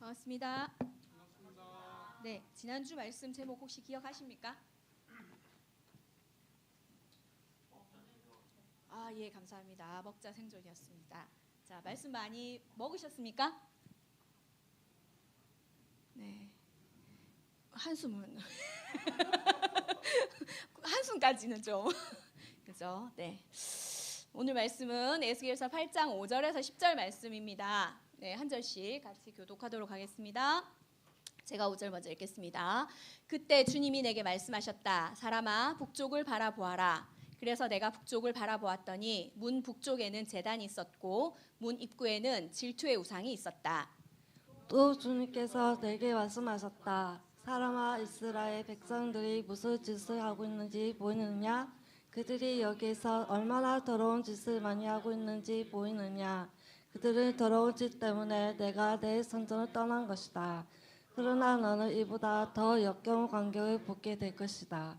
반갑습니다. 네, 지난주 말씀 제목 혹시 기억하십니까? 예, 감사합니다. 먹자 생존이었습니다. 자, 말씀 많이 먹으셨습니까? 네. 한숨은 한숨까지는 좀 그죠? 네. 오늘 말씀은 에스겔서 8장 5절에서 10절 말씀입니다. 네, 한 절씩 같이 교독하도록 하겠습니다. 제가 5절 먼저 읽겠습니다. 그때 주님이 내게 말씀하셨다. 사람아, 북쪽을 바라보아라. 그래서 내가 북쪽을 바라보았더니 문 북쪽에는 제단이 있었고 문 입구에는 질투의 우상이 있었다. 또 주님께서 내게 말씀하셨다. 사람아, 이스라엘 백성들이 무슨 짓을 하고 있는지 보이느냐? 그들이 여기에서 얼마나 더러운 짓을 많이 하고 있는지 보이느냐? 그들은 더러운 짓 때문에 내가 내 성전을 떠난 것이다. 그러나 너는 이보다 더 역겨운 광경을 보게 될 것이다.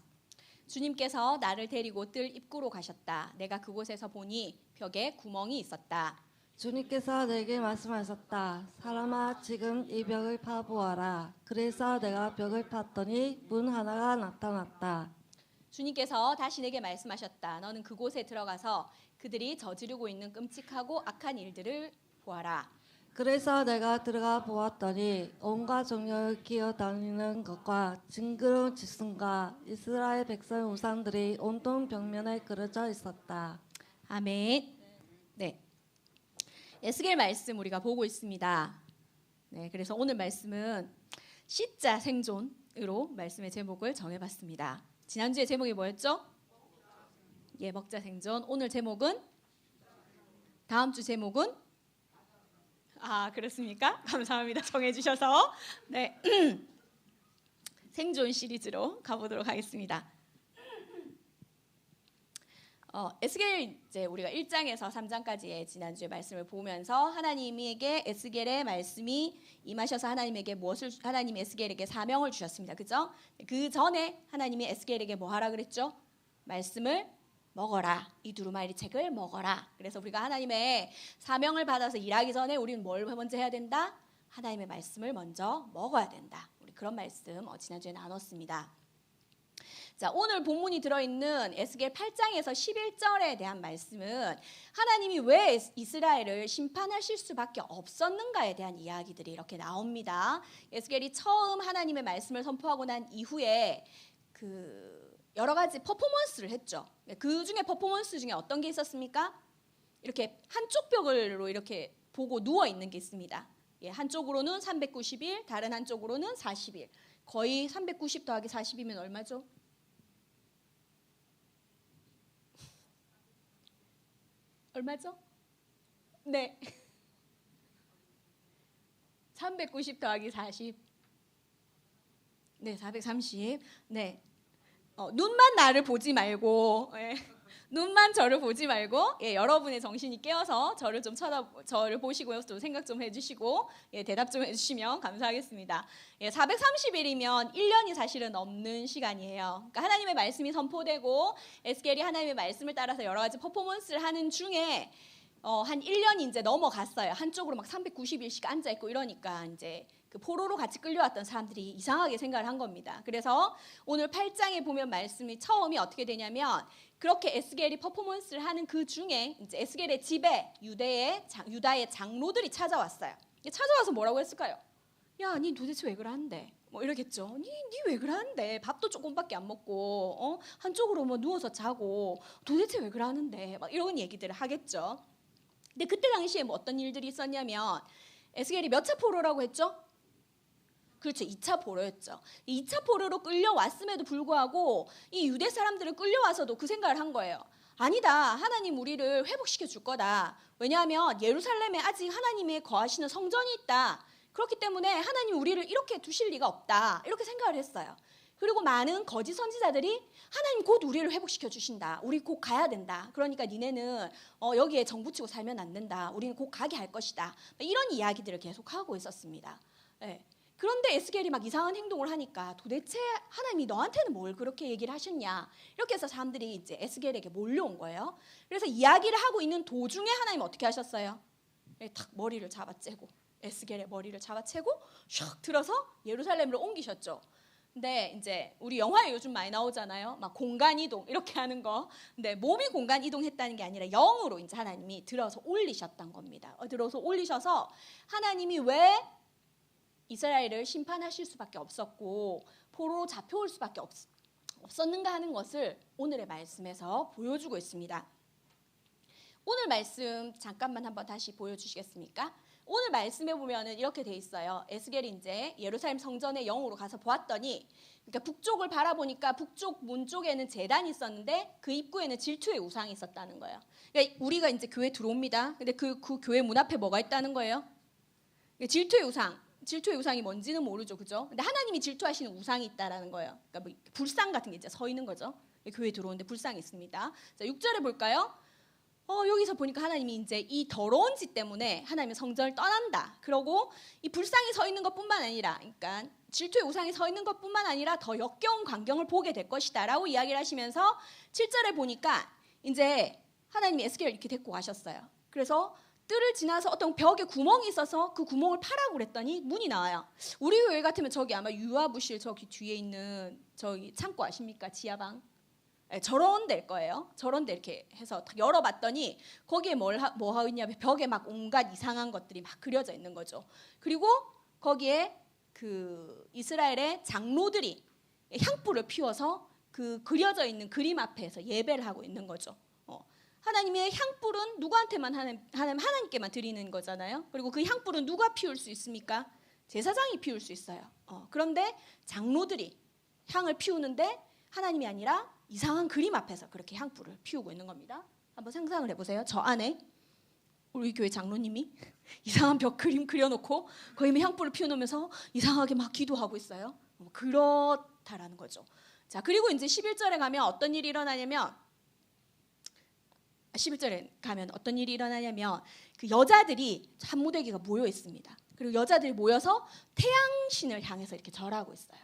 주님께서 나를 데리고 뜰 입구로 가셨다. 내가 그곳에서 보니 벽에 구멍이 있었다. 주님께서 내게 말씀하셨다. 사람아, 지금 이 벽을 파보아라. 그래서 내가 벽을 팠더니 문 하나가 나타났다. 주님께서 다시 내게 말씀하셨다. 너는 그곳에 들어가서 그들이 저지르고 있는 끔찍하고 악한 일들을 보아라. 그래서 내가 들어가 보았더니 온갖 종류의 기어다니는 것과 징그러운 짐승과 이스라엘 백성 우상들이 온통 벽면에 그려져 있었다. 아멘. 네. 에스겔 말씀 우리가 보고 있습니다. 네, 그래서 오늘 말씀은 씻자 생존으로 말씀의 제목을 정해봤습니다. 지난주에 제목이 뭐였죠? 예, 먹자 생존. 오늘 제목은? 다음 주 제목은? 그렇습니까? 감사합니다. 정해주셔서. 네. 생존 시리즈로 가보도록 하겠습니다. 에스겔 이제 우리가 1장에서 3장까지의 지난주에 말씀을 보면서 하나님에게 에스겔의 말씀이 임하셔서 하나님이 에스겔에게 사명을 주셨습니다. 그죠? 그 전에 하나님이 에스겔에게 뭐 하라 그랬죠? 말씀을 먹어라. 이 두루마리 책을 먹어라. 그래서 우리가 하나님의 사명을 받아서 일하기 전에 우리는 뭘 먼저 해야 된다? 하나님의 말씀을 먼저 먹어야 된다. 우리 그런 말씀 지난주에 나눴습니다. 자, 오늘 본문이 들어있는 에스겔 8장에서 11절에 대한 말씀은 하나님이 왜 이스라엘을 심판하실 수밖에 없었는가에 대한 이야기들이 이렇게 나옵니다. 에스겔이 처음 하나님의 말씀을 선포하고 난 이후에 여러 가지 퍼포먼스를 했죠. 그 중에 퍼포먼스 중에 어떤 게 있었습니까? 이렇게 한쪽 벽으로 이렇게 보고 누워 있는 게 있습니다. 예, 한쪽으로는 390일, 다른 한쪽으로는 40일. 거의 390 더하기 40이면 얼마죠? 얼마죠? 네. 390 더하기 40. 네, 430. 네. 눈만 나를 보지 말고, 눈만 저를 보지 말고, 여러분의 정신이 깨어서 저를 좀 저를 보시고요, 또 생각 좀 해주시고, 대답 좀 해주시면 감사하겠습니다. 430일이면 1년이 사실은 넘는 시간이에요. 그러니까 하나님의 말씀이 선포되고 에스겔이 하나님의 말씀을 따라서 여러 가지 퍼포먼스를 하는 중에 한 1년이 이제 넘어갔어요. 한쪽으로 막 390일씩 앉아 있고 이러니까 이제 그 포로로 같이 끌려왔던 사람들이 이상하게 생각을 한 겁니다. 그래서 오늘 8장에 보면 말씀이 처음이 어떻게 되냐면 그렇게 에스겔이 퍼포먼스를 하는 그 중에 이제 에스겔의 집에 유다의 장로들이 찾아왔어요. 찾아와서 뭐라고 했을까요? 야, 니 도대체 왜 그러는데? 뭐 이러겠죠. 니 왜 그러는데? 밥도 조금밖에 안 먹고 한쪽으로 뭐 누워서 자고 도대체 왜 그러는데? 막 이런 얘기들을 하겠죠. 근데 그때 당시에 뭐 어떤 일들이 있었냐면 에스겔이 몇 차 포로라고 했죠? 그렇죠. 2차 포로였죠. 2차 포로로 끌려왔음에도 불구하고 이 유대 사람들은 끌려와서도 그 생각을 한 거예요. 아니다. 하나님 우리를 회복시켜 줄 거다. 왜냐하면 예루살렘에 아직 하나님의 거하시는 성전이 있다. 그렇기 때문에 하나님 우리를 이렇게 두실 리가 없다. 이렇게 생각을 했어요. 그리고 많은 거짓 선지자들이 하나님 곧 우리를 회복시켜 주신다. 우리 곧 가야 된다. 그러니까 니네는 여기에 정붙이고 살면 안 된다. 우리는 곧 가게 할 것이다. 이런 이야기들을 계속하고 있었습니다. 네. 그런데 에스겔이 막 이상한 행동을 하니까 도대체 하나님이 너한테는 뭘 그렇게 얘기를 하셨냐. 이렇게 해서 사람들이 이제 에스겔에게 몰려온 거예요. 그래서 이야기를 하고 있는 도중에 하나님 어떻게 하셨어요? 탁 머리를 잡아째고 에스겔의 머리를 잡아채고 슉 들어서 예루살렘으로 옮기셨죠. 근데 이제 우리 영화에 요즘 많이 나오잖아요. 막 공간 이동 이렇게 하는 거. 근데 몸이 공간 이동했다는 게 아니라 영으로 이제 하나님이 들어서 올리셨던 겁니다. 들어서 올리셔서 하나님이 왜 이스라엘을 심판하실 수밖에 없었고 포로로 잡혀올 수밖에 없었는가 하는 것을 오늘의 말씀에서 보여주고 있습니다. 오늘 말씀 잠깐만 한번 다시 보여주시겠습니까? 오늘 말씀에 보면은 이렇게 돼 있어요. 에스겔이 이제 예루살렘 성전의 영으로 가서 보았더니, 그러니까 북쪽을 바라보니까 북쪽 문 쪽에는 제단이 있었는데 그 입구에는 질투의 우상이 있었다는 거예요. 그러니까 우리가 이제 교회 들어옵니다. 근데 그 교회 문 앞에 뭐가 있다는 거예요? 질투의 우상. 질투의 우상이 뭔지는 모르죠, 그죠? 근데 하나님이 질투하시는 우상이 있다라는 거예요. 그러니까 뭐 불상 같은 게 이제 서 있는 거죠. 교회 들어오는데 불상이 있습니다. 자, 6절에 볼까요? 여기서 보니까 하나님이 이제 이 더러운 짓 때문에 하나님의 성전을 떠난다. 그러고 이 불상이 서 있는 것뿐만 아니라, 그러니까 질투의 우상이 서 있는 것뿐만 아니라 더 역겨운 광경을 보게 될 것이다라고 이야기를 하시면서 7절에 보니까 이제 하나님이 에스겔을 이렇게 데리고 가셨어요. 그래서 뜰을 지나서 어떤 벽에 구멍이 있어서 그 구멍을 파라고 그랬더니 문이 나와요. 우리 교회 같으면 저기 아마 유아부실 저기 뒤에 있는 저기 창고 아십니까? 지하방. 네, 저런 데일 거예요. 저런 데 이렇게 해서 열어봤더니 거기에 뭐 하고 있냐면 벽에 막 온갖 이상한 것들이 막 그려져 있는 거죠. 그리고 거기에 그 이스라엘의 장로들이 향불을 피워서 그 그려져 있는 그림 앞에서 예배를 하고 있는 거죠. 하나님의 향불은 누구한테만 하나님께만 드리는 거잖아요. 그리고 그 향불은 누가 피울 수 있습니까? 제사장이 피울 수 있어요. 그런데 장로들이 향을 피우는데 하나님이 아니라 이상한 그림 앞에서 그렇게 향불을 피우고 있는 겁니다. 한번 상상을 해보세요. 저 안에 우리 교회 장로님이 이상한 벽 그림 그려놓고 거기 향불을 피워놓으면서 이상하게 막 기도하고 있어요. 그렇다라는 거죠. 자, 그리고 이제 11절에 가면 어떤 일이 일어나냐면 11절에 가면 어떤 일이 일어나냐면 그 여자들이 한 무대기가 모여 있습니다. 그리고 여자들이 모여서 태양신을 향해서 이렇게 절하고 있어요.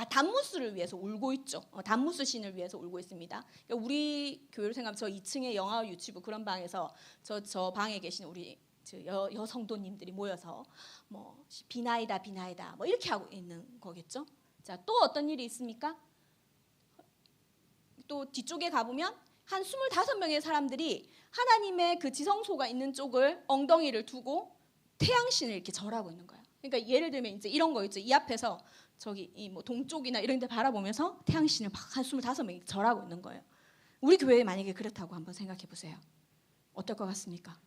단무스를 위해서 울고 있죠. 단무스 신을 위해서 울고 있습니다. 그러니까 우리 교회로 생각하면 저 2층에 영화 유치부 그런 방에서 저 방에 계신 우리 여성도님들이 모여서 뭐 비나이다 뭐 이렇게 하고 있는 거겠죠. 자, 또 어떤 일이 있습니까? 또 뒤쪽에 가보면 한 25명의 사람들이 하나님의 그 지성소가 있는 쪽을 엉덩이를 두고 태양신을 이렇게 절하고 있는 거예요. 그러니까 예를 들면 이제 이런 거 있죠. 이 앞에서 저기 이 뭐 동쪽이나 이런 데 바라보면서 태양신을 막 한 25명이 절하고 있는 거예요. 우리 교회에 만약에 그렇다고 한번 생각해 보세요. 어떨 것 같습니까?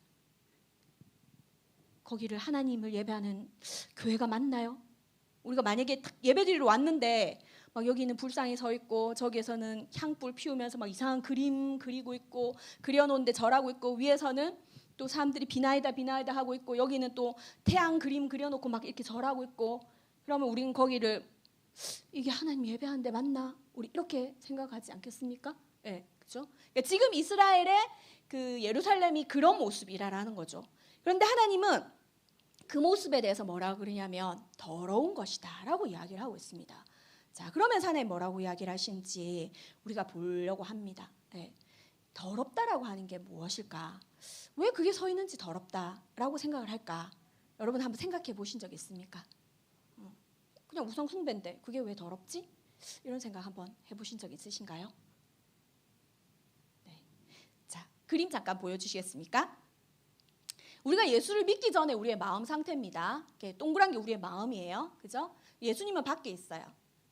거기를 하나님을 예배하는 교회가 맞나요? 우리가 만약에 예배드리러 왔는데 막 여기는 불상이 서 있고 저기에서는 향불 피우면서 막 이상한 그림 그리고 있고 그려놓은데 절하고 있고 위에서는 또 사람들이 비나이다 하고 있고 여기는 또 태양 그림 그려놓고 막 이렇게 절하고 있고, 그러면 우리는 거기를 이게 하나님 예배하는데 맞나? 우리 이렇게 생각하지 않겠습니까? 네, 그렇죠? 그러니까 지금 이스라엘의 그 예루살렘이 그런 모습이라는 거죠. 그런데 하나님은 그 모습에 대해서 뭐라고 그러냐면 더러운 것이다라고 이야기를 하고 있습니다. 자, 그러면서 하나님 뭐라고 이야기를 하신지 우리가 보려고 합니다. 네. 더럽다라고 하는 게 무엇일까? 왜 그게 서 있는지 더럽다라고 생각을 할까? 여러분 한번 생각해 보신 적 있습니까? 그냥 우상 숭배인데 그게 왜 더럽지? 이런 생각 한번 해보신 적 있으신가요? 네. 자, 그림 잠깐 보여주시겠습니까? 우리가 예수를 믿기 전에 우리의 마음 상태입니다. 이렇게 동그란 게 우리의 마음이에요. 그죠? 예수님은 밖에 있어요.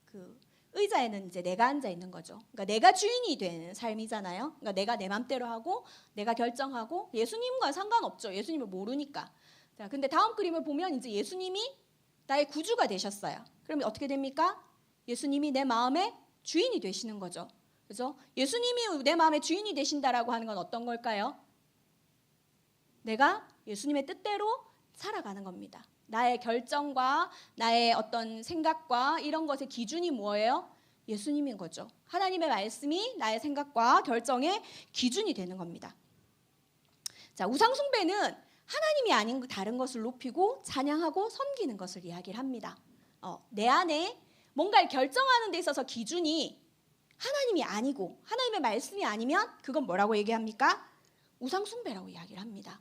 그 의자에는 이제 내가 앉아 있는 거죠. 그러니까 내가 주인이 되는 삶이잖아요. 그러니까 내가 내 맘대로 하고 내가 결정하고 예수님과 상관없죠. 예수님을 모르니까. 자, 근데 다음 그림을 보면 이제 예수님이 나의 구주가 되셨어요. 그러면 어떻게 됩니까? 예수님이 내 마음의 주인이 되시는 거죠. 그죠? 예수님이 내 마음의 주인이 되신다라고 하는 건 어떤 걸까요? 내가 예수님의 뜻대로 살아가는 겁니다. 나의 결정과 나의 어떤 생각과 이런 것의 기준이 뭐예요? 예수님인 거죠. 하나님의 말씀이 나의 생각과 결정의 기준이 되는 겁니다. 자, 우상 숭배는 하나님이 아닌 다른 것을 높이고 찬양하고 섬기는 것을 이야기를 합니다. 내 안에 뭔가를 결정하는 데 있어서 기준이 하나님이 아니고 하나님의 말씀이 아니면 그건 뭐라고 얘기합니까? 우상 숭배라고 이야기를 합니다.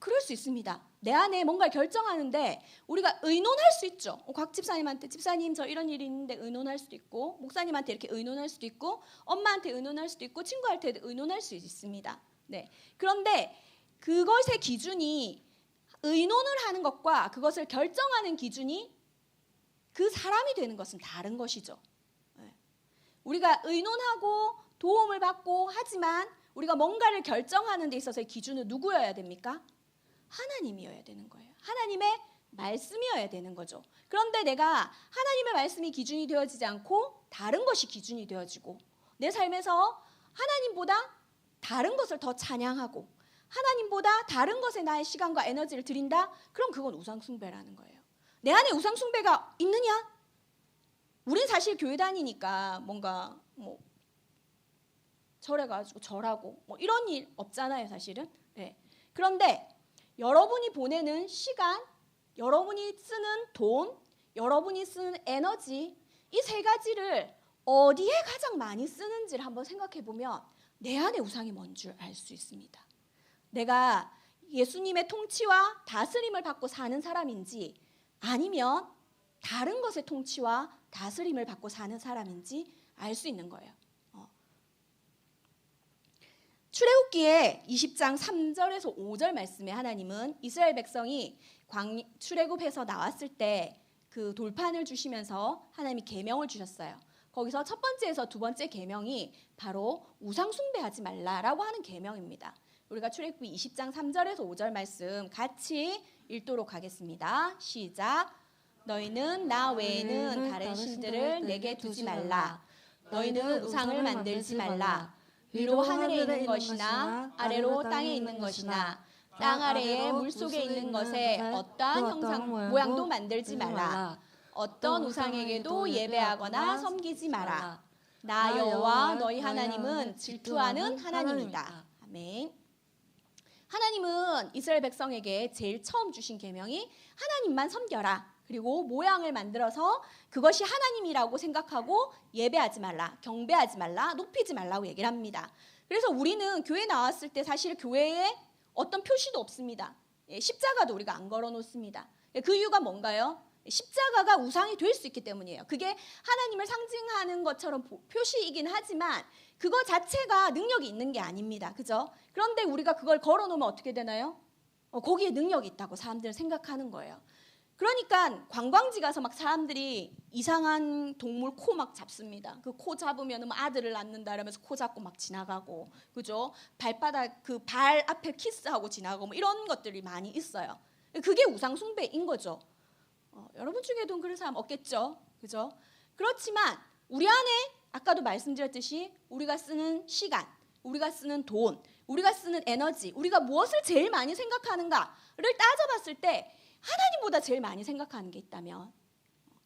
그럴 수 있습니다. 내 안에 뭔가를 결정하는데 우리가 의논할 수 있죠. 곽 집사님한테 집사님 저 이런 일이 있는데 의논할 수도 있고, 목사님한테 이렇게 의논할 수도 있고, 엄마한테 의논할 수도 있고, 친구한테 의논할 수 있습니다. 네. 그런데 그것의 기준이, 의논을 하는 것과 그것을 결정하는 기준이 그 사람이 되는 것은 다른 것이죠. 네. 우리가 의논하고 도움을 받고 하지만 우리가 뭔가를 결정하는 데 있어서의 기준은 누구여야 됩니까? 하나님이어야 되는 거예요. 하나님의 말씀이어야 되는 거죠. 그런데 내가 하나님의 말씀이 기준이 되어지지 않고 다른 것이 기준이 되어지고, 내 삶에서 하나님보다 다른 것을 더 찬양하고 하나님보다 다른 것에 나의 시간과 에너지를 드린다? 그럼 그건 우상숭배라는 거예요. 내 안에 우상숭배가 있느냐? 우린 사실 교회 다니니까 뭔가 뭐 절에 가지고 절하고 뭐 이런 일 없잖아요, 사실은. 네. 그런데 여러분이 보내는 시간, 여러분이 쓰는 돈, 여러분이 쓰는 에너지, 이 세 가지를 어디에 가장 많이 쓰는지를 한번 생각해 보면 내 안에 우상이 뭔 줄 알 수 있습니다. 내가 예수님의 통치와 다스림을 받고 사는 사람인지, 아니면 다른 것의 통치와 다스림을 받고 사는 사람인지 알 수 있는 거예요. 출애굽기에 20장 3절에서 5절 말씀에 하나님은 이스라엘 백성이 출애굽해서 나왔을 때 그 돌판을 주시면서 하나님이 계명을 주셨어요. 거기서 첫 번째에서 두 번째 계명이 바로 우상 숭배하지 말라라고 하는 계명입니다. 우리가 출애굽기 20장 3절에서 5절 말씀 같이 읽도록 하겠습니다. 시작. 너희는 나 외에는 다른 신들을 내게 두지 말라. 너희는 우상을 만들지 말라. 위로 하늘에 있는 것이나 아래로 땅에 있는 것이나 땅 아래에 물속에 있는 것에 어떠한 형상 모양도 만들지 말라. 어떤 우상에게도 예배하거나 섬기지 마라. 나 여호와 너희 하나님은 질투하는 하나님이다. 아멘. 하나님은 이스라엘 백성에게 제일 처음 주신 계명이 하나님만 섬겨라. 그리고 모양을 만들어서 그것이 하나님이라고 생각하고 예배하지 말라, 경배하지 말라, 높이지 말라고 얘기를 합니다. 그래서 우리는 교회 나왔을 때 사실 교회에 어떤 표시도 없습니다. 십자가도 우리가 안 걸어 놓습니다. 그 이유가 뭔가요? 십자가가 우상이 될 수 있기 때문이에요. 그게 하나님을 상징하는 것처럼 표시이긴 하지만 그거 자체가 능력이 있는 게 아닙니다. 그죠? 그런데 우리가 그걸 걸어 놓으면 어떻게 되나요? 거기에 능력이 있다고 사람들은 생각하는 거예요. 그러니까 관광지 가서 막 사람들이 이상한 동물 코 막 잡습니다. 그 코 잡으면 아들을 낳는다 이러면서 코 잡고 막 지나가고, 그죠? 발바닥 그 발 앞에 키스하고 지나가고 뭐 이런 것들이 많이 있어요. 그게 우상 숭배인 거죠. 여러분 중에도 그런 사람 없겠죠, 그죠? 그렇지만 우리 안에 아까도 말씀드렸듯이 우리가 쓰는 시간, 우리가 쓰는 돈, 우리가 쓰는 에너지, 우리가 무엇을 제일 많이 생각하는가를 따져봤을 때 하나님보다 제일 많이 생각하는 게 있다면,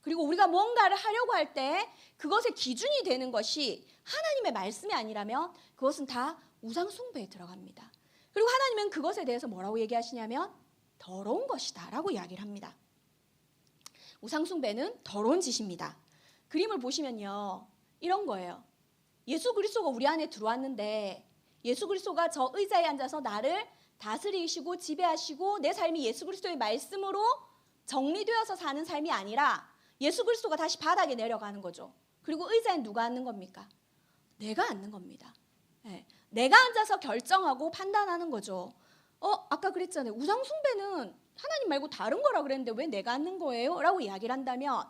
그리고 우리가 뭔가를 하려고 할 때 그것의 기준이 되는 것이 하나님의 말씀이 아니라면 그것은 다 우상 숭배에 들어갑니다. 그리고 하나님은 그것에 대해서 뭐라고 얘기하시냐면 더러운 것이다 라고 이야기를 합니다. 우상 숭배는 더러운 짓입니다. 그림을 보시면요, 이런 거예요. 예수 그리스도가 우리 안에 들어왔는데 예수 그리스도가 저 의자에 앉아서 나를 다스리시고 지배하시고 내 삶이 예수 그리스도의 말씀으로 정리되어서 사는 삶이 아니라 예수 그리스도가 다시 바닥에 내려가는 거죠. 그리고 의자에 누가 앉는 겁니까? 내가 앉는 겁니다. 네. 내가 앉아서 결정하고 판단하는 거죠. 아까 그랬잖아요. 우상 숭배는 하나님 말고 다른 거라 그랬는데 왜 내가 앉는 거예요? 라고 이야기를 한다면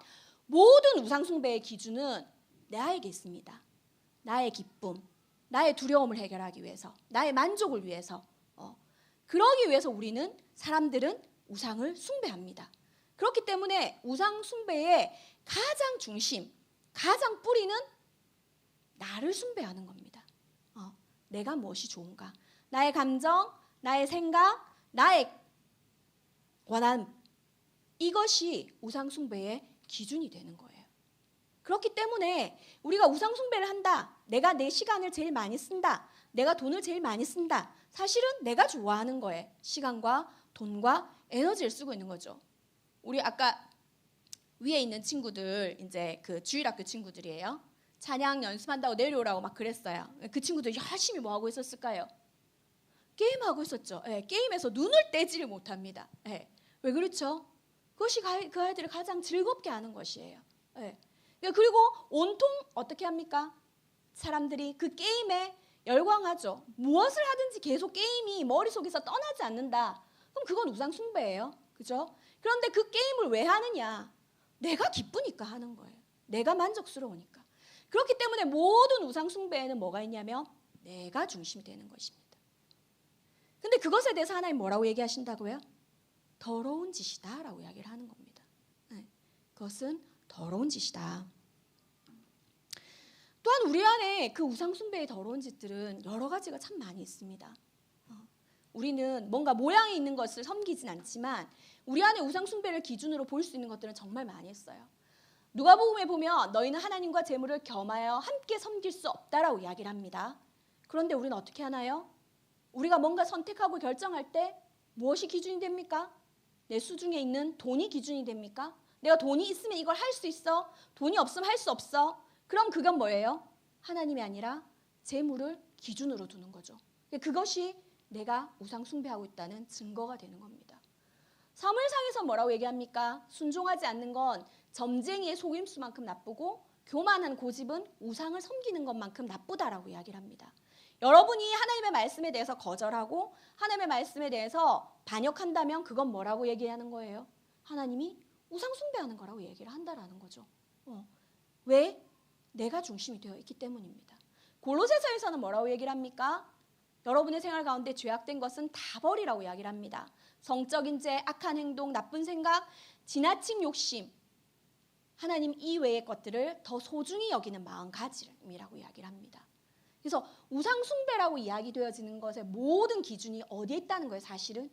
모든 우상 숭배의 기준은 나에게 있습니다. 나의 기쁨, 나의 두려움을 해결하기 위해서, 나의 만족을 위해서, 그러기 위해서 사람들은 우상을 숭배합니다. 그렇기 때문에 우상 숭배의 가장 중심, 가장 뿌리는 나를 숭배하는 겁니다. 내가 무엇이 좋은가? 나의 감정, 나의 생각, 나의 원함, 이것이 우상 숭배의 기준이 되는 거예요. 그렇기 때문에 우리가 우상 숭배를 한다. 내가 내 시간을 제일 많이 쓴다. 내가 돈을 제일 많이 쓴다. 사실은 내가 좋아하는 거에 시간과 돈과 에너지를 쓰고 있는 거죠. 우리 아까 위에 있는 친구들, 이제 그 주일학교 친구들이에요. 찬양 연습한다고 내려오라고 막 그랬어요. 그 친구들 열심히 뭐 하고 있었을까요? 게임하고 있었죠. 예, 게임에서 눈을 떼지를 못합니다. 예, 왜 그렇죠? 그것이 그 아이들을 가장 즐겁게 하는 것이에요. 예. 그리고 온통 어떻게 합니까? 사람들이 그 게임에 열광하죠. 무엇을 하든지 계속 게임이 머릿속에서 떠나지 않는다. 그럼 그건 우상숭배예요. 그죠? 그런데 그 게임을 왜 하느냐? 내가 기쁘니까 하는 거예요. 내가 만족스러우니까. 그렇기 때문에 모든 우상숭배에는 뭐가 있냐면 내가 중심이 되는 것입니다. 근데 그것에 대해서 하나님 뭐라고 얘기하신다고요? 더러운 짓이다 라고 이야기를 하는 겁니다. 네. 그것은 더러운 짓이다. 또한 우리 안에 그 우상숭배의 더러운 짓들은 여러 가지가 참 많이 있습니다. 우리는 뭔가 모양이 있는 것을 섬기진 않지만 우리 안에 우상숭배를 기준으로 볼 수 있는 것들은 정말 많이 있어요. 누가복음에 보면 너희는 하나님과 재물을 겸하여 함께 섬길 수 없다라고 이야기를 합니다. 그런데 우리는 어떻게 하나요? 우리가 뭔가 선택하고 결정할 때 무엇이 기준이 됩니까? 내 수중에 있는 돈이 기준이 됩니까? 내가 돈이 있으면 이걸 할 수 있어. 돈이 없으면 할 수 없어. 그럼 그건 뭐예요? 하나님이 아니라 재물을 기준으로 두는 거죠. 그것이 내가 우상 숭배하고 있다는 증거가 되는 겁니다. 사무엘상에서 뭐라고 얘기합니까? 순종하지 않는 건 점쟁이의 속임수만큼 나쁘고 교만한 고집은 우상을 섬기는 것만큼 나쁘다라고 이야기를 합니다. 여러분이 하나님의 말씀에 대해서 거절하고 하나님의 말씀에 대해서 반역한다면 그건 뭐라고 얘기하는 거예요? 하나님이 우상 숭배하는 거라고 얘기를 한다라는 거죠. 왜? 내가 중심이 되어 있기 때문입니다. 골로새서에서는 뭐라고 얘기를 합니까? 여러분의 생활 가운데 죄악된 것은 다 버리라고 이야기를 합니다. 성적인 죄, 악한 행동, 나쁜 생각, 지나친 욕심, 하나님 이외의 것들을 더 소중히 여기는 마음가짐이라고 이야기를 합니다. 그래서 우상 숭배라고 이야기되어지는 것의 모든 기준이 어디에 있다는 거예요? 사실은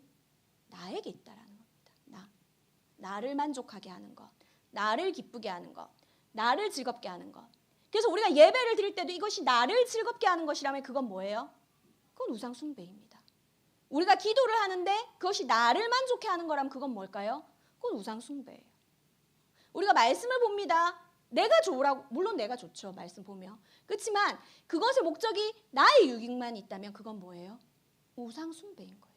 나에게 있다라는 겁니다. 나를 만족하게 하는 것, 나를 기쁘게 하는 것, 나를 즐겁게 하는 것. 그래서 우리가 예배를 드릴 때도 이것이 나를 즐겁게 하는 것이라면 그건 뭐예요? 그건 우상 숭배입니다. 우리가 기도를 하는데 그것이 나를 만족해 하는 거라면 그건 뭘까요? 그건 우상 숭배예요. 우리가 말씀을 봅니다. 내가 좋으라고, 물론 내가 좋죠. 말씀 보면. 그렇지만 그것의 목적이 나의 유익만 있다면 그건 뭐예요? 우상 숭배인 거예요.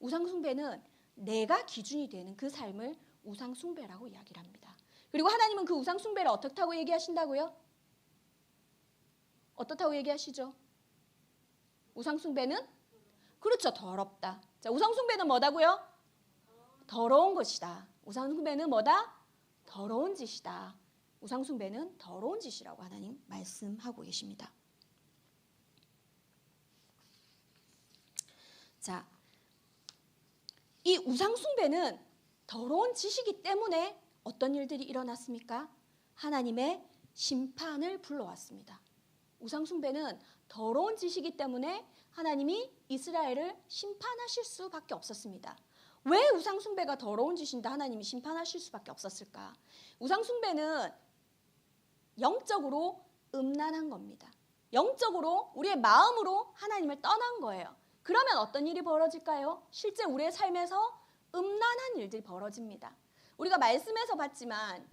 우상 숭배는 내가 기준이 되는 그 삶을 우상 숭배라고 이야기를 합니다. 그리고 하나님은 그 우상 숭배를 어떻다고 얘기하신다고요? 어떻다고 얘기하시죠? 우상 숭배는 그렇죠. 더럽다. 자, 우상 숭배는 뭐다고요? 더러운 것이다. 우상 숭배는 뭐다? 더러운 짓이다. 우상 숭배는 더러운 짓이라고 하나님 말씀하고 계십니다. 자, 이 우상 숭배는 더러운 짓이기 때문에 어떤 일들이 일어났습니까? 하나님의 심판을 불러왔습니다. 우상 숭배는 더러운 짓이기 때문에 하나님이 이스라엘을 심판하실 수밖에 없었습니다. 왜 우상 숭배가 더러운 짓인데 하나님이 심판하실 수밖에 없었을까? 우상 숭배는 영적으로 음란한 겁니다. 영적으로 우리의 마음으로 하나님을 떠난 거예요. 그러면 어떤 일이 벌어질까요? 실제 우리의 삶에서 음란한 일들이 벌어집니다. 우리가 말씀에서 봤지만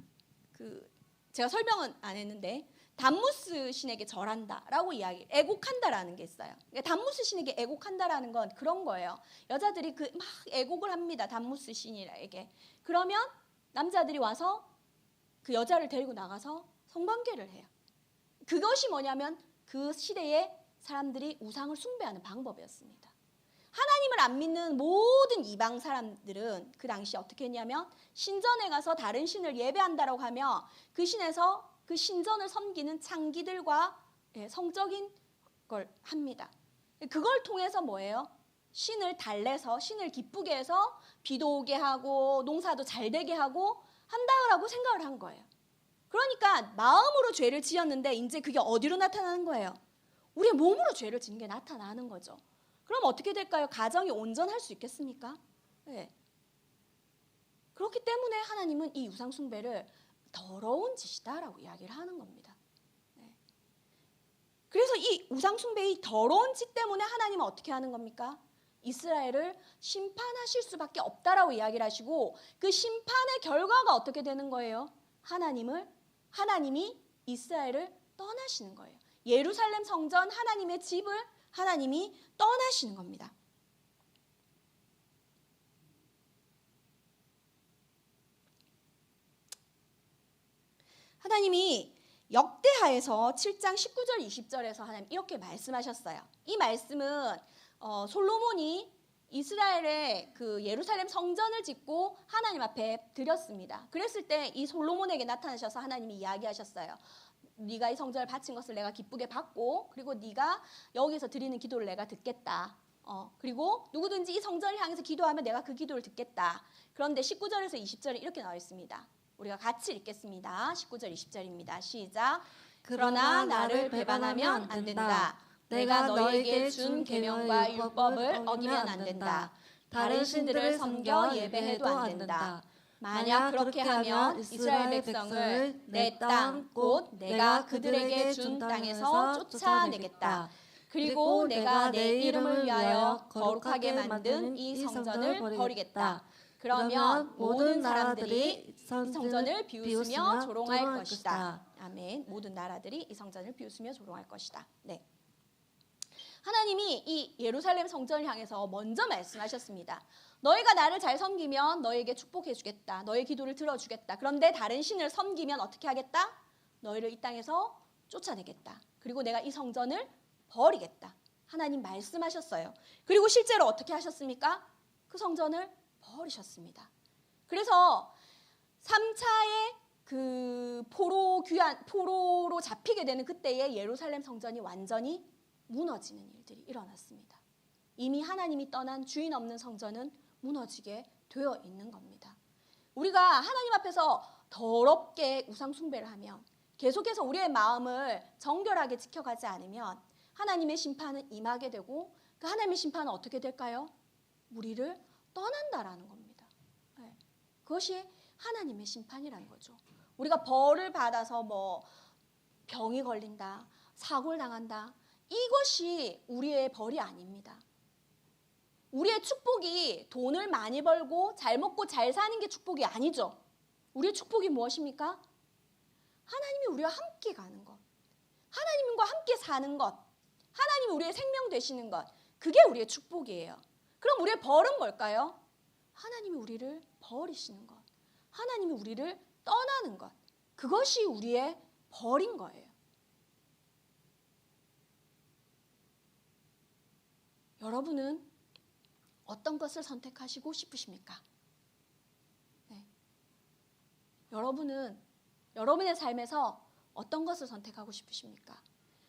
제가 설명은 안 했는데 담무스 신에게 절한다라고 이야기, 애곡한다라는 게 있어요. 담무스 신에게 애곡한다라는 건 그런 거예요. 여자들이 막 애곡을 합니다. 담무스 신에게. 그러면 남자들이 와서 그 여자를 데리고 나가서 성관계를 해요. 그것이 뭐냐면 그 시대에 사람들이 우상을 숭배하는 방법이었습니다. 하나님을 안 믿는 모든 이방 사람들은 그 당시에 어떻게 했냐면 신전에 가서 다른 신을 예배한다라고 하면 그 신에서 그 신전을 섬기는 창기들과 성적인 걸 합니다. 그걸 통해서 뭐예요? 신을 달래서 신을 기쁘게 해서 비도 오게 하고 농사도 잘 되게 하고 한다라고 생각을 한 거예요. 그러니까 마음으로 죄를 지었는데 이제 그게 어디로 나타나는 거예요? 우리의 몸으로 죄를 지은 게 나타나는 거죠. 그럼 어떻게 될까요? 가정이 온전할 수 있겠습니까? 네. 그렇기 때문에 하나님은 이 우상 숭배를 더러운 짓이다라고 이야기를 하는 겁니다. 네. 그래서 이 우상 숭배의 더러운 짓 때문에 하나님은 어떻게 하는 겁니까? 이스라엘을 심판하실 수밖에 없다라고 이야기를 하시고 그 심판의 결과가 어떻게 되는 거예요? 하나님이 이스라엘을 떠나시는 거예요. 예루살렘 성전 하나님의 집을 하나님이 떠나시는 겁니다. 하나님이 역대하에서 7장 19절 20절에서 하나님 이렇게 말씀하셨어요. 이 말씀은 솔로몬이 이스라엘의 그 예루살렘 성전을 짓고 하나님 앞에 드렸습니다. 그랬을 때 이 솔로몬에게 나타나셔서 하나님이 이야기하셨어요. 네가 이 성전을 바친 것을 내가 기쁘게 받고, 그리고 네가 여기서 드리는 기도를 내가 듣겠다. 그리고 누구든지 이 성전을 향해서 기도하면 내가 그 기도를 듣겠다. 그런데 19절에서 20절에 이렇게 나와 있습니다. 우리가 같이 읽겠습니다. 19절 20절입니다. 시작. 그러나 나를 배반하면 안 된다. 내가 너에게 준 계명과 율법을 어기면 안 된다. 다른 신들을 섬겨 예배해도 안 된다. 만약 그렇게 하면 이스라엘 백성을 내 땅 곧 내가 그들에게 준 땅에서 쫓아내겠다. 그리고 내가 내 이름을 위하여 거룩하게 만든 이 성전을 버리겠다. 그러면 모든 사람들이 이 성전을 비웃으며 조롱할 것이다. 아멘. 모든 나라들이 이 성전을 비웃으며 조롱할 것이다. 네. 하나님이 이 예루살렘 성전을 향해서 먼저 말씀하셨습니다. 너희가 나를 잘 섬기면 너에게 축복해 주겠다. 너의 기도를 들어주겠다. 그런데 다른 신을 섬기면 어떻게 하겠다? 너희를 이 땅에서 쫓아내겠다. 그리고 내가 이 성전을 버리겠다. 하나님 말씀하셨어요. 그리고 실제로 어떻게 하셨습니까? 그 성전을 버리셨습니다. 그래서 3차의 그 포로로 잡히게 되는 그때에 예루살렘 성전이 완전히 무너지는 일들이 일어났습니다. 이미 하나님이 떠난 주인 없는 성전은 무너지게 되어 있는 겁니다. 우리가 하나님 앞에서 더럽게 우상 숭배를 하면, 계속해서 우리의 마음을 정결하게 지켜가지 않으면 하나님의 심판은 임하게 되고, 그 하나님의 심판은 어떻게 될까요? 우리를 떠난다라는 겁니다. 네. 그것이 하나님의 심판이라는 거죠. 우리가 벌을 받아서 뭐 병이 걸린다, 사고를 당한다, 이것이 우리의 벌이 아닙니다. 우리의 축복이 돈을 많이 벌고 잘 먹고 잘 사는 게 축복이 아니죠. 우리의 축복이 무엇입니까? 하나님이 우리와 함께 가는 것, 하나님과 함께 사는 것, 하나님이 우리의 생명 되시는 것, 그게 우리의 축복이에요. 그럼 우리의 벌은 뭘까요? 하나님이 우리를 버리시는 것, 하나님이 우리를 떠나는 것, 그것이 우리의 벌인 거예요. 여러분은 어떤 것을 선택하시고 싶으십니까? 네. 여러분은 여러분의 삶에서 어떤 것을 선택하고 싶으십니까?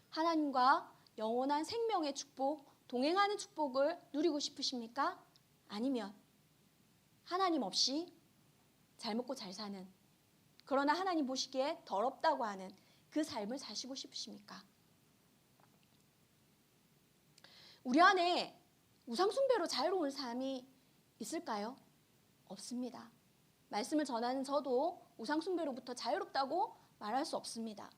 하나님과 영원한 생명의 축복, 동행하는 축복을 누리고 싶으십니까? 아니면 하나님 없이 잘 먹고 잘 사는, 그러나 하나님 보시기에 더럽다고 하는 그 삶을 사시고 싶으십니까? 우리 안에 우상숭배로 자유로운 삶이 있을까요? 없습니다. 말씀을 전하는 저도 우상숭배로부터 자유롭다고 말할 수 없습니다.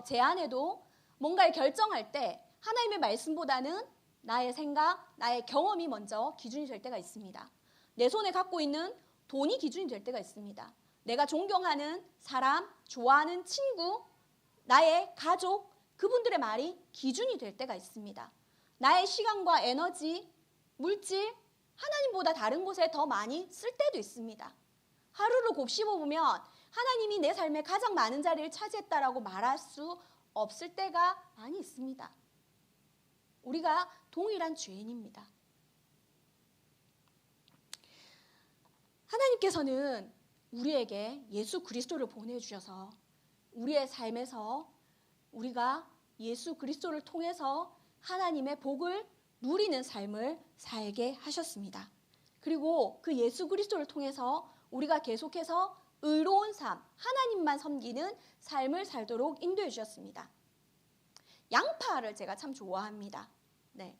제 안에도 뭔가를 결정할 때 하나님의 말씀보다는 나의 생각, 나의 경험이 먼저 기준이 될 때가 있습니다. 내 손에 갖고 있는 돈이 기준이 될 때가 있습니다. 내가 존경하는 사람, 좋아하는 친구, 나의 가족, 그분들의 말이 기준이 될 때가 있습니다. 나의 시간과 에너지, 물질, 하나님보다 다른 곳에 더 많이 쓸 때도 있습니다. 하루를 곱씹어보면 하나님이 내 삶에 가장 많은 자리를 차지했다라고 말할 수 없을 때가 많이 있습니다. 우리가 동일한 죄인입니다. 하나님께서는 우리에게 예수 그리스도를 보내주셔서 우리의 삶에서 우리가 예수 그리스도를 통해서 하나님의 복을 누리는 삶을 살게 하셨습니다. 그리고 그 예수 그리스도를 통해서 우리가 계속해서 의로운 삶, 하나님만 섬기는 삶을 살도록 인도해 주셨습니다. 양파를 제가 참 좋아합니다. 네,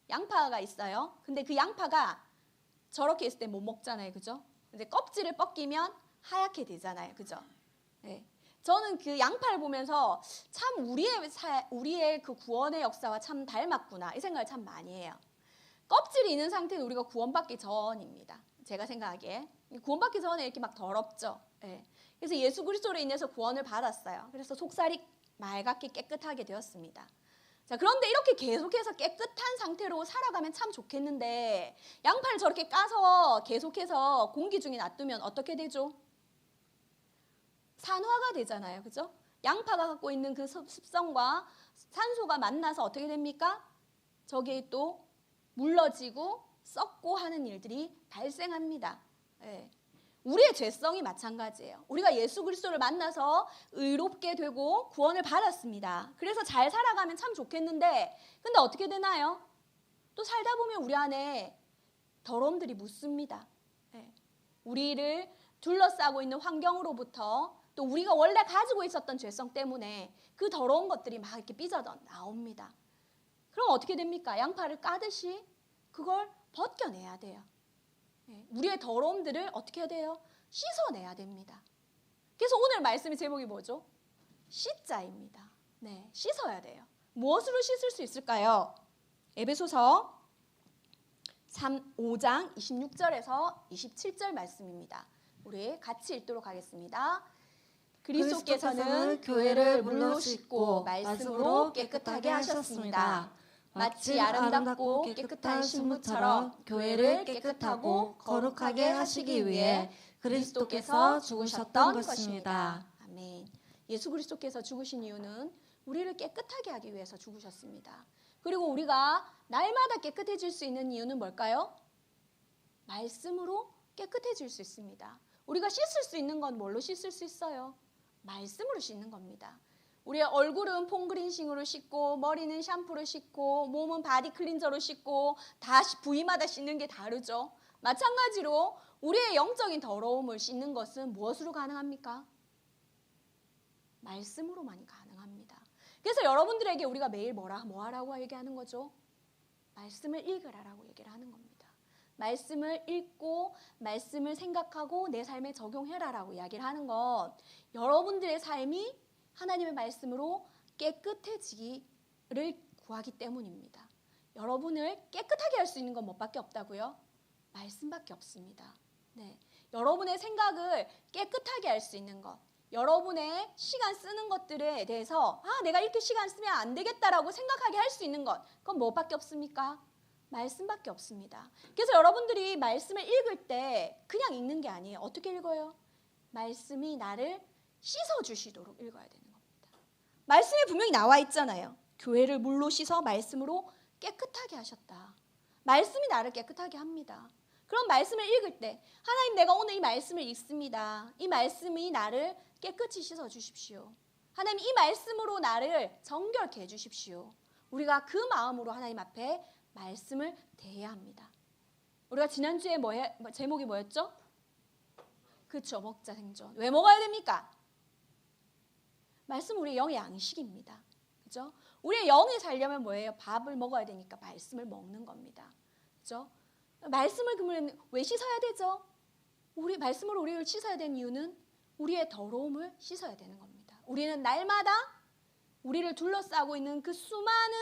양파가 있어요. 근데 그 양파가 저렇게 있을 때 못 먹잖아요, 그죠? 근데 껍질을 벗기면 하얗게 되잖아요, 그죠? 네. 저는 그 양파를 보면서 참 우리의 그 구원의 역사와 참 닮았구나, 이 생각을 참 많이 해요. 껍질이 있는 상태는 우리가 구원받기 전입니다. 제가 생각하기에 구원받기 전에 이렇게 막 더럽죠. 네. 그래서 예수 그리스도로 인해서 구원을 받았어요. 그래서 속살이 맑게 깨끗하게 되었습니다. 자, 그런데 이렇게 계속해서 깨끗한 상태로 살아가면 참 좋겠는데 양파를 저렇게 까서 계속해서 공기 중에 놔두면 어떻게 되죠? 산화가 되잖아요. 그죠? 양파가 갖고 있는 그 습성과 산소가 만나서 어떻게 됩니까? 저게 또 물러지고 썩고 하는 일들이 발생합니다. 예. 우리의 죄성이 마찬가지예요. 우리가 예수 그리스도를 만나서 의롭게 되고 구원을 받았습니다. 그래서 잘 살아가면 참 좋겠는데 근데 어떻게 되나요? 또 살다 보면 우리 안에 더러움들이 묻습니다. 예. 우리를 둘러싸고 있는 환경으로부터 또 우리가 원래 가지고 있었던 죄성 때문에 그 더러운 것들이 막 이렇게 삐져져 나옵니다. 그럼 어떻게 됩니까? 양파를 까듯이 그걸 벗겨내야 돼요. 우리의 더러움들을 어떻게 해야 돼요? 씻어내야 됩니다. 그래서 오늘 말씀의 제목이 뭐죠? 씻자입니다. 네, 씻어야 돼요. 무엇으로 씻을 수 있을까요? 에베소서 5장 26절에서 27절 말씀입니다. 우리 같이 읽도록 하겠습니다. 그리스도께서는 교회를 물로 씻고 말씀으로 깨끗하게 하셨습니다. 마치 아름답고 깨끗한 신부처럼 교회를 깨끗하고 거룩하게 하시기 위해 그리스도께서 죽으셨던 것입니다. 아멘. 예수 그리스도께서 죽으신 이유는 우리를 깨끗하게 하기 위해서 죽으셨습니다. 그리고 우리가 날마다 깨끗해질 수 있는 이유는 뭘까요? 말씀으로 깨끗해질 수 있습니다. 우리가 씻을 수 있는 건 뭘로 씻을 수 있어요? 말씀으로 씻는 겁니다. 우리의 얼굴은 폼그린싱으로 씻고 머리는 샴푸로 씻고 몸은 바디 클린저로 씻고 다 부위마다 씻는 게 다르죠. 마찬가지로 우리의 영적인 더러움을 씻는 것은 무엇으로 가능합니까? 말씀으로만 가능합니다. 그래서 여러분들에게 우리가 매일 뭐 하라고 얘기하는 거죠? 말씀을 읽으라라고 얘기를 하는 겁니다. 말씀을 읽고 말씀을 생각하고 내 삶에 적용해라라고 이야기를 하는 건 여러분들의 삶이 하나님의 말씀으로 깨끗해지기를 구하기 때문입니다. 여러분을 깨끗하게 할 수 있는 건 뭐밖에 없다고요? 말씀밖에 없습니다. 네. 여러분의 생각을 깨끗하게 할 수 있는 것, 여러분의 시간 쓰는 것들에 대해서 내가 이렇게 시간 쓰면 안 되겠다라고 생각하게 할 수 있는 것, 그건 뭐밖에 없습니까? 말씀밖에 없습니다. 그래서 여러분들이 말씀을 읽을 때 그냥 읽는 게 아니에요. 어떻게 읽어요? 말씀이 나를 씻어주시도록 읽어야 되는 겁니다. 말씀에 분명히 나와 있잖아요. 교회를 물로 씻어 말씀으로 깨끗하게 하셨다. 말씀이 나를 깨끗하게 합니다. 그럼 말씀을 읽을 때 하나님 내가 오늘 이 말씀을 읽습니다. 이 말씀이 나를 깨끗이 씻어주십시오. 하나님 이 말씀으로 나를 정결케 해주십시오. 우리가 그 마음으로 하나님 앞에 말씀을 대해야 합니다. 우리가 지난주에 제목이 뭐였죠? 그렇죠. 먹자 생존. 왜 먹어야 됩니까? 말씀은 우리의 영의 양식입니다. 그죠? 우리의 영이 살려면 뭐예요? 밥을 먹어야 되니까 말씀을 먹는 겁니다. 그죠? 말씀을 그러면 왜 씻어야 되죠? 우리 말씀으로 우리를 씻어야 되는 이유는 우리의 더러움을 씻어야 되는 겁니다. 우리는 날마다 우리를 둘러싸고 있는 그 수많은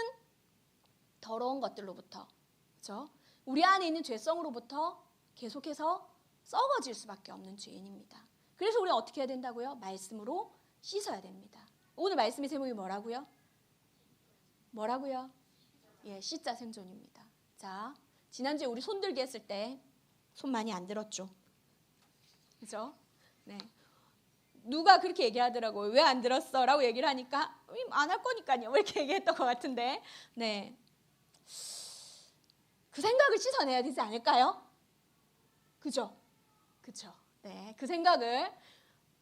더러운 것들로부터, 그죠? 우리 안에 있는 죄성으로부터 계속해서 썩어질 수밖에 없는 죄인입니다. 그래서 우리는 어떻게 해야 된다고요? 말씀으로 씻어야 됩니다. 오늘 말씀의 제목이 뭐라고요? 뭐라고요? 예, 씻자 생존입니다. 자, 지난주에 우리 손 들기 했을 때 손 많이 안 들었죠? 그죠? 네. 누가 그렇게 얘기하더라고요. 왜 안 들었어? 라고 얘기를 하니까 안 할 거니까요. 이렇게 얘기했던 것 같은데. 네. 그 생각을 씻어내야 되지 않을까요? 그죠? 그죠? 네. 그 생각을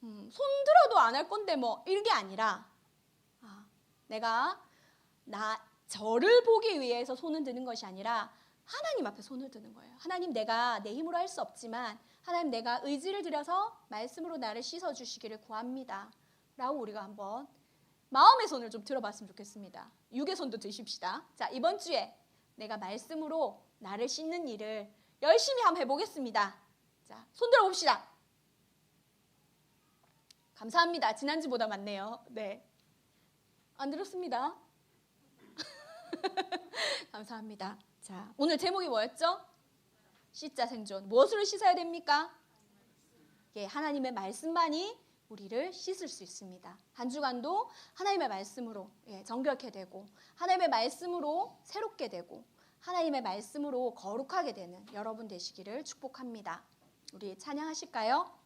손 들어도 안 할 건데 뭐 이게 아니라 내가 저를 보기 위해서 손을 드는 것이 아니라 하나님 앞에 손을 드는 거예요. 하나님 내가 내 힘으로 할 수 없지만 하나님 내가 의지를 들여서 말씀으로 나를 씻어주시기를 구합니다. 라고 우리가 한번 마음의 손을 좀 들어봤으면 좋겠습니다. 육의 손도 드십시다. 자, 이번 주에 내가 말씀으로 나를 씻는 일을 열심히 한번 해보겠습니다. 자, 손 들어봅시다. 감사합니다. 지난주보다 많네요. 네. 안 들었습니다. 감사합니다. 자, 오늘 제목이 뭐였죠? 씻자 생존. 무엇으로 씻어야 됩니까? 예, 하나님의 말씀만이 우리를 씻을 수 있습니다. 한 주간도 하나님의 말씀으로 정결케 되고 하나님의 말씀으로 새롭게 되고 하나님의 말씀으로 거룩하게 되는 여러분 되시기를 축복합니다. 우리 찬양하실까요?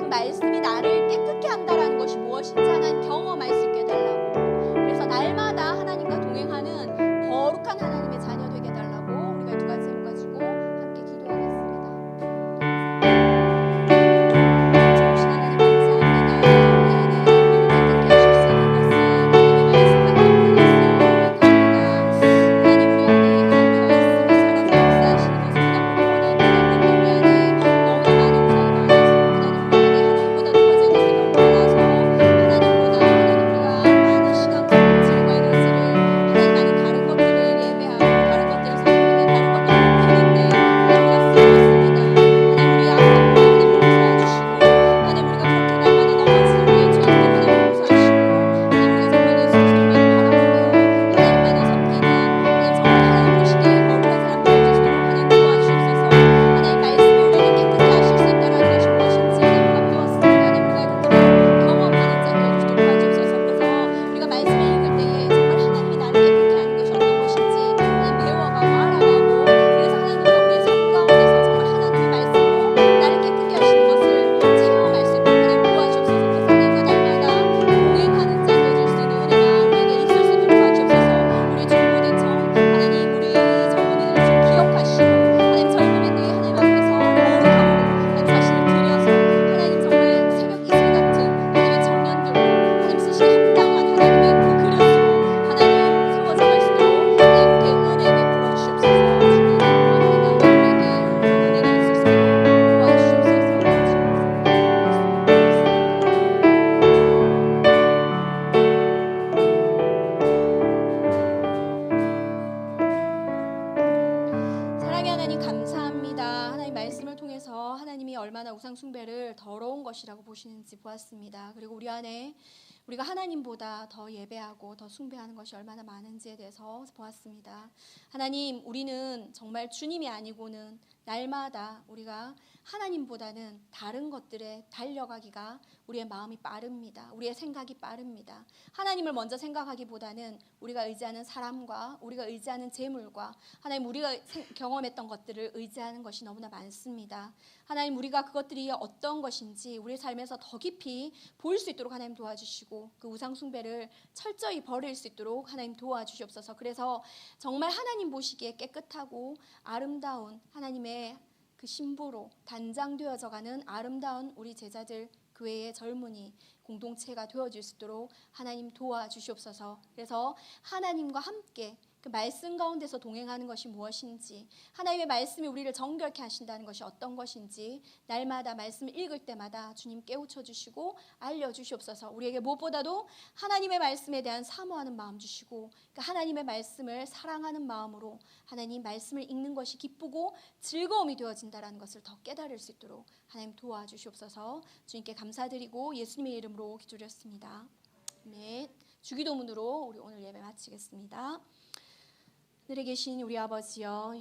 말씀이 나를 깨끗게 한다라는 것이 무엇인지 하나님 경험할 수 있게 해달라고, 그래서 날마다 하나님과 동행하는 거룩한 하나님의 자녀 되게 해달라고 우리가 이 두 가지 제목 가지고 함께 기도하겠습니다. 좋으신 하나님 감사합니다. 우리 안에 우리를 깨끗게 하실 수 있는 것은 하나님의 말씀과 함께해서 하나님 우리 안에 하나님의 말씀이 살아서 역사하시는 것을 우리가 보기 원합니다. 우리 안에 너무나 많은 우상이 많아서 하나님 우리 안에 하나님보다 높아진 것이 너무 많아서 하나님보다 우상 숭배를 더러운 것이라고 보시는지 보았습니다. 그리고 우리 안에 우리가 하나님보다 더 예배하고 더 숭배하는 것이 얼마나 많은지에 대해서 보았습니다. 하나님, 우리는 정말 주님이 아니고는 날마다 우리가 하나님보다는 다른 것들에 달려가기가 우리의 마음이 빠릅니다. 우리의 생각이 빠릅니다. 하나님을 먼저 생각하기보다는 우리가 의지하는 사람과 우리가 의지하는 재물과 하나님 우리가 경험했던 것들을 의지하는 것이 너무나 많습니다. 하나님, 우리가 그것들이 어떤 것인지 우리 삶에서 더 깊이 볼 수 있도록 하나님 도와주시고 그 우상 숭배를 철저히 버릴 수 있도록 하나님 도와주시옵소서. 그래서 정말 하나님 보시기에 깨끗하고 아름다운 하나님의 그 신부로 단장되어져 가는 아름다운 우리 제자들, 교회의 젊은이 공동체가 되어질 수 있도록 하나님 도와주시옵소서. 그래서 하나님과 함께 그 말씀 가운데서 동행하는 것이 무엇인지, 하나님의 말씀이 우리를 정결케 하신다는 것이 어떤 것인지 날마다 말씀을 읽을 때마다 주님 깨우쳐 주시고 알려주시옵소서. 우리에게 무엇보다도 하나님의 말씀에 대한 사모하는 마음 주시고 그 하나님의 말씀을 사랑하는 마음으로 하나님 말씀을 읽는 것이 기쁘고 즐거움이 되어진다는 것을 더 깨달을 수 있도록 하나님 도와주시옵소서. 주님께 감사드리고 예수님의 이름으로 기도드렸습니다. 아멘. 주기도문으로 우리 오늘 예배 마치겠습니다. 하늘에 계신 우리 아버지여,